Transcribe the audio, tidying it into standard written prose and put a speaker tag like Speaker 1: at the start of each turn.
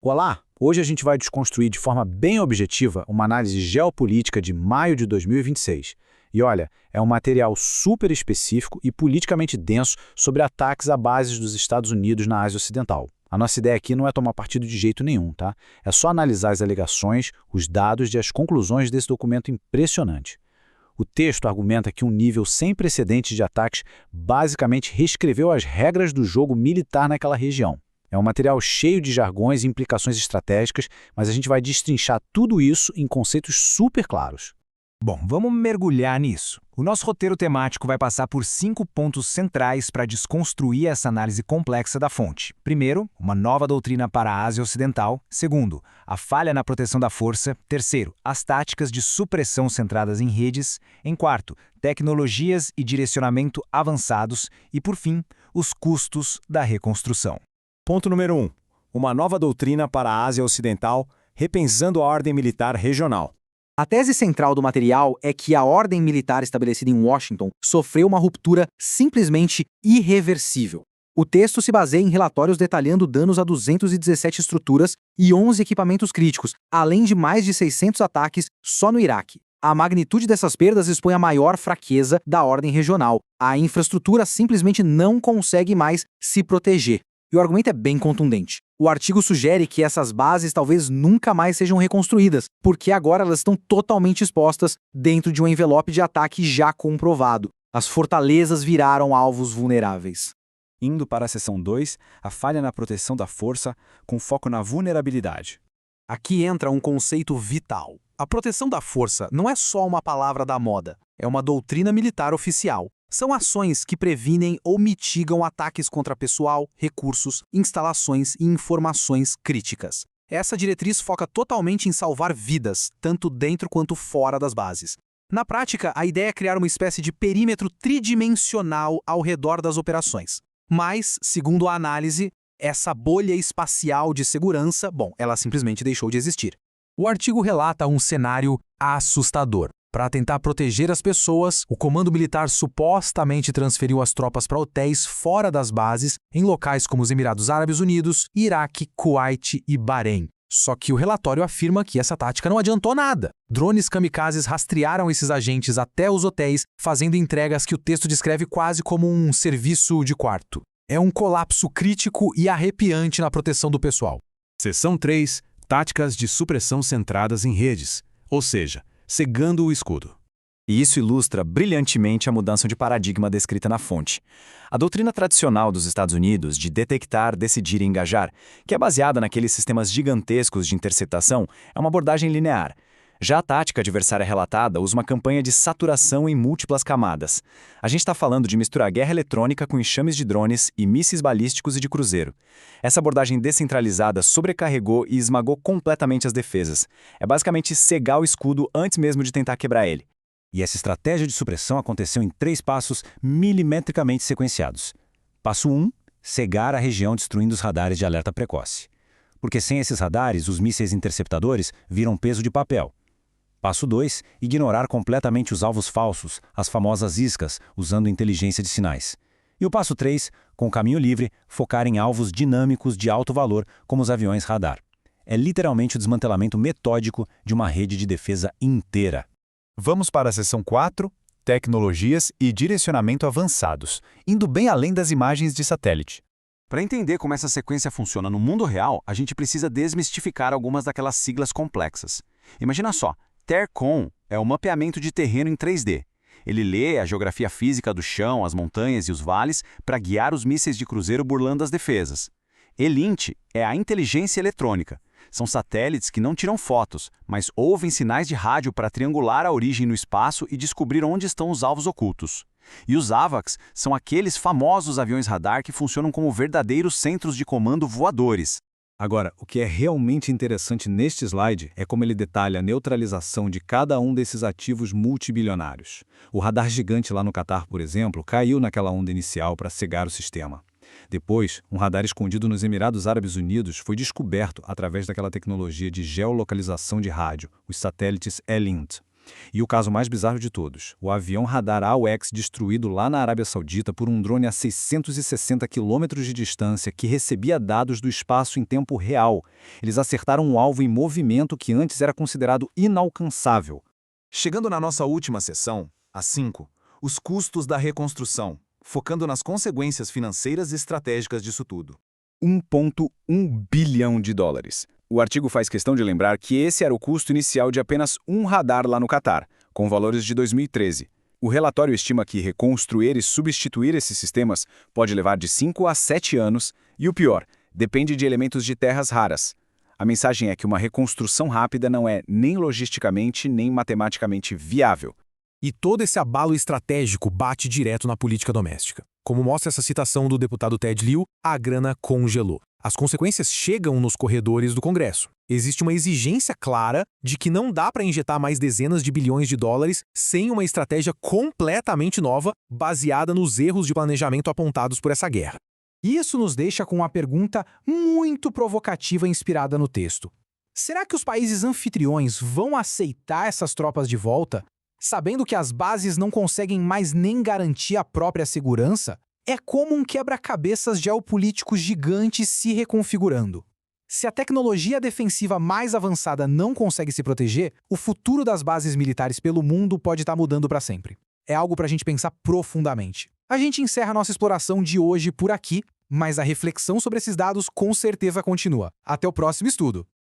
Speaker 1: Olá! Hoje a gente vai desconstruir de forma bem objetiva uma análise geopolítica de maio de 2026. E olha, é um material super específico e politicamente denso sobre ataques a bases dos Estados Unidos na Ásia Ocidental. A nossa ideia aqui não é tomar partido de jeito nenhum, tá? É só analisar as alegações, os dados e as conclusões desse documento impressionante. O texto argumenta que um nível sem precedentes de ataques basicamente reescreveu as regras do jogo militar naquela região. É um material cheio de jargões e implicações estratégicas, mas a gente vai destrinchar tudo isso em conceitos super claros.
Speaker 2: Bom, vamos mergulhar nisso. O nosso roteiro temático vai passar por 5 pontos centrais para desconstruir essa análise complexa da fonte. Primeiro, uma nova doutrina para a Ásia Ocidental. Segundo, a falha na proteção da força. Terceiro, as táticas de supressão centradas em redes. Em quarto, tecnologias e direcionamento avançados. E, por fim, os custos da reconstrução.
Speaker 3: Ponto número 1. Uma nova doutrina para a Ásia Ocidental, repensando a ordem militar regional.
Speaker 4: A tese central do material é que a ordem militar estabelecida em Washington sofreu uma ruptura simplesmente irreversível. O texto se baseia em relatórios detalhando danos a 217 estruturas e 11 equipamentos críticos, além de mais de 600 ataques só no Iraque. A magnitude dessas perdas expõe a maior fraqueza da ordem regional. A infraestrutura simplesmente não consegue mais se proteger. E o argumento é bem contundente. O artigo sugere que essas bases talvez nunca mais sejam reconstruídas, porque agora elas estão totalmente expostas dentro de um envelope de ataque já comprovado. As fortalezas viraram alvos vulneráveis.
Speaker 3: Indo para a seção 2, a falha na proteção da força, com foco na vulnerabilidade.
Speaker 5: Aqui entra um conceito vital. A proteção da força não é só uma palavra da moda, é uma doutrina militar oficial. São ações que previnem ou mitigam ataques contra pessoal, recursos, instalações e informações críticas. Essa diretriz foca totalmente em salvar vidas, tanto dentro quanto fora das bases. Na prática, a ideia é criar uma espécie de perímetro tridimensional ao redor das operações. Mas, segundo a análise, essa bolha espacial de segurança, ela simplesmente deixou de existir. O artigo relata um cenário assustador. Para tentar proteger as pessoas, o comando militar supostamente transferiu as tropas para hotéis fora das bases, em locais como os Emirados Árabes Unidos, Iraque, Kuwait e Bahrein. Só que o relatório afirma que essa tática não adiantou nada. Drones kamikazes rastrearam esses agentes até os hotéis, fazendo entregas que o texto descreve quase como um serviço de quarto. É um colapso crítico e arrepiante na proteção do pessoal.
Speaker 6: Seção 3. Táticas de supressão centradas em redes, ou seja, cegando o escudo.
Speaker 3: E isso ilustra brilhantemente a mudança de paradigma descrita na fonte. A doutrina tradicional dos Estados Unidos de detectar, decidir e engajar, que é baseada naqueles sistemas gigantescos de interceptação, é uma abordagem linear. Já a tática adversária relatada usa uma campanha de saturação em múltiplas camadas. A gente está falando de misturar guerra eletrônica com enxames de drones e mísseis balísticos e de cruzeiro. Essa abordagem descentralizada sobrecarregou e esmagou completamente as defesas. É basicamente cegar o escudo antes mesmo de tentar quebrar ele.
Speaker 7: E essa estratégia de supressão aconteceu em 3 passos milimetricamente sequenciados. Passo 1, cegar a região destruindo os radares de alerta precoce. Porque sem esses radares, os mísseis interceptadores viram peso de papel. Passo 2, ignorar completamente os alvos falsos, as famosas iscas, usando inteligência de sinais. E o passo 3, com caminho livre, focar em alvos dinâmicos de alto valor, como os aviões radar. É literalmente o desmantelamento metódico de uma rede de defesa inteira.
Speaker 8: Vamos para a seção 4, tecnologias e direcionamento avançados, indo bem além das imagens de satélite.
Speaker 1: Para entender como essa sequência funciona no mundo real, a gente precisa desmistificar algumas daquelas siglas complexas. Imagina só, TERCOM é o mapeamento de terreno em 3D. Ele lê a geografia física do chão, as montanhas e os vales para guiar os mísseis de cruzeiro burlando as defesas. ELINT é a inteligência eletrônica. São satélites que não tiram fotos, mas ouvem sinais de rádio para triangular a origem no espaço e descobrir onde estão os alvos ocultos. E os AVACS são aqueles famosos aviões radar que funcionam como verdadeiros centros de comando voadores.
Speaker 8: Agora, o que é realmente interessante neste slide é como ele detalha a neutralização de cada um desses ativos multibilionários. O radar gigante lá no Catar, por exemplo, caiu naquela onda inicial para cegar o sistema. Depois, um radar escondido nos Emirados Árabes Unidos foi descoberto através daquela tecnologia de geolocalização de rádio, os satélites ELINT. E o caso mais bizarro de todos, o avião radar AWACS destruído lá na Arábia Saudita por um drone a 660 quilômetros de distância que recebia dados do espaço em tempo real. Eles acertaram um alvo em movimento que antes era considerado inalcançável.
Speaker 3: Chegando na nossa última sessão, a 5, os custos da reconstrução, focando nas consequências financeiras e estratégicas disso tudo.
Speaker 9: 1,1 bilhão de dólares. O artigo faz questão de lembrar que esse era o custo inicial de apenas um radar lá no Catar, com valores de 2013. O relatório estima que reconstruir e substituir esses sistemas pode levar de 5 a 7 anos e, o pior, depende de elementos de terras raras. A mensagem é que uma reconstrução rápida não é nem logisticamente nem matematicamente viável.
Speaker 5: E todo esse abalo estratégico bate direto na política doméstica. Como mostra essa citação do deputado Ted Lieu, a grana congelou. As consequências chegam nos corredores do Congresso. Existe uma exigência clara de que não dá para injetar mais dezenas de bilhões de dólares sem uma estratégia completamente nova, baseada nos erros de planejamento apontados por essa guerra.
Speaker 2: Isso nos deixa com uma pergunta muito provocativa inspirada no texto. Será que os países anfitriões vão aceitar essas tropas de volta, sabendo que as bases não conseguem mais nem garantir a própria segurança? É como um quebra-cabeças geopolítico gigante se reconfigurando. Se a tecnologia defensiva mais avançada não consegue se proteger, o futuro das bases militares pelo mundo pode estar mudando para sempre. É algo para a gente pensar profundamente. A gente encerra nossa exploração de hoje por aqui, mas a reflexão sobre esses dados com certeza continua. Até o próximo estudo!